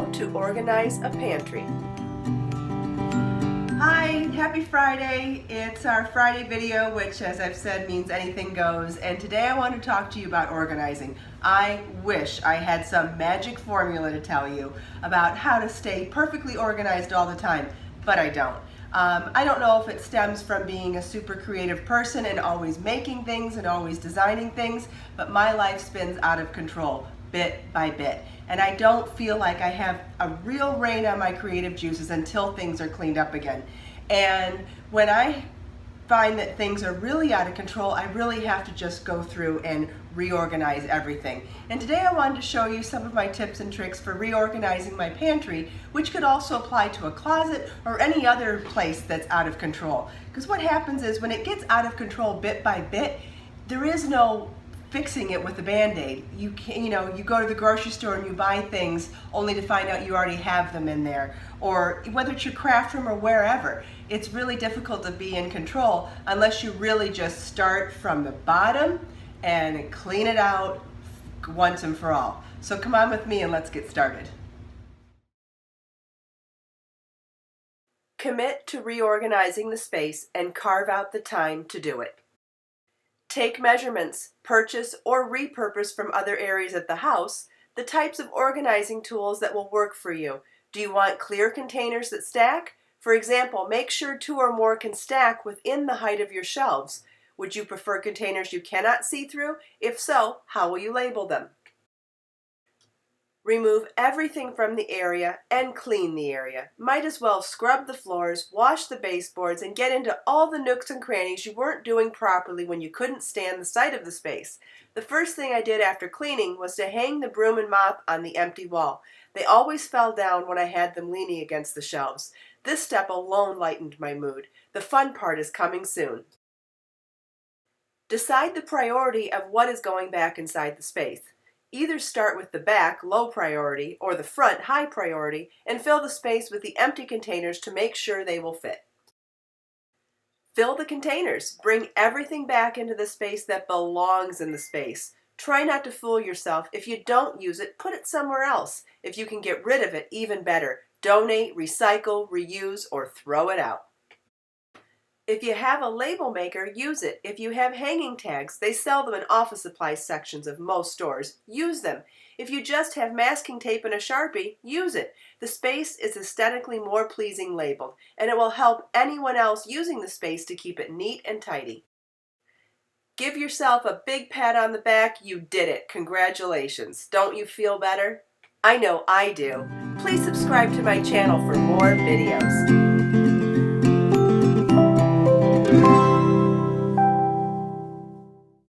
How to organize a pantry. Hi, happy Friday. It's our Friday video, which as I've said means anything goes, and today I want to talk to you about organizing. I wish I had some magic formula to tell you about how to stay perfectly organized all the time, but I don't. I don't know if it stems from being a super creative person and always making things and always designing things, but my life spins out of control bit by bit. And I don't feel like I have a real rein on my creative juices until things are cleaned up again. And when I find that things are really out of control, I really have to just go through and reorganize everything. And today I wanted to show you some of my tips and tricks for reorganizing my pantry, which could also apply to a closet or any other place that's out of control. Because what happens is when it gets out of control bit by bit, there is no fixing it with a Band-Aid. You go to the grocery store and you buy things only to find out you already have them in there. Or whether it's your craft room or wherever, it's really difficult to be in control unless you really just start from the bottom and clean it out once and for all. So come on with me and let's get started. Commit to reorganizing the space and carve out the time to do it. Take measurements, purchase or repurpose from other areas of the house the types of organizing tools that will work for you. Do you want clear containers that stack? For example, make sure 2 or more can stack within the height of your shelves. Would you prefer containers you cannot see through? If so, how will you label them? Remove everything from the area and clean the area. Might as well scrub the floors, wash the baseboards, and get into all the nooks and crannies you weren't doing properly when you couldn't stand the sight of the space. The first thing I did after cleaning was to hang the broom and mop on the empty wall. They always fell down when I had them leaning against the shelves. This step alone lightened my mood. The fun part is coming soon. Decide the priority of what is going back inside the space. Either start with the back, low priority, or the front, high priority, and fill the space with the empty containers to make sure they will fit. Fill the containers. Bring everything back into the space that belongs in the space. Try not to fool yourself. If you don't use it, put it somewhere else. If you can get rid of it, even better. Donate, recycle, reuse, or throw it out. If you have a label maker, use it. If you have hanging tags, they sell them in office supply sections of most stores. Use them. If you just have masking tape and a Sharpie, use it. The space is aesthetically more pleasing labeled, and it will help anyone else using the space to keep it neat and tidy. Give yourself a big pat on the back. You did it. Congratulations. Don't you feel better? I know I do. Please subscribe to my channel for more videos.